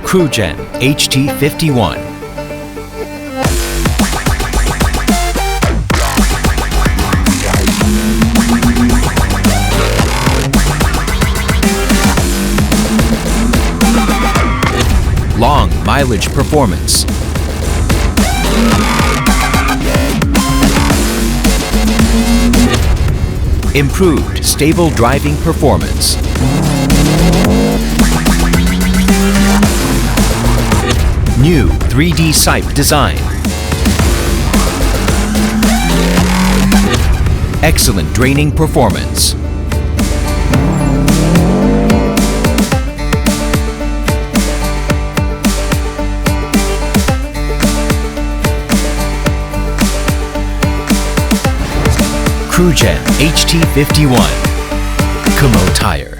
Crugen HT51. Long mileage performance. Improved stable driving performance. New 3D sipe design. Excellent draining performance. Crugen HT51. Kumho Tire.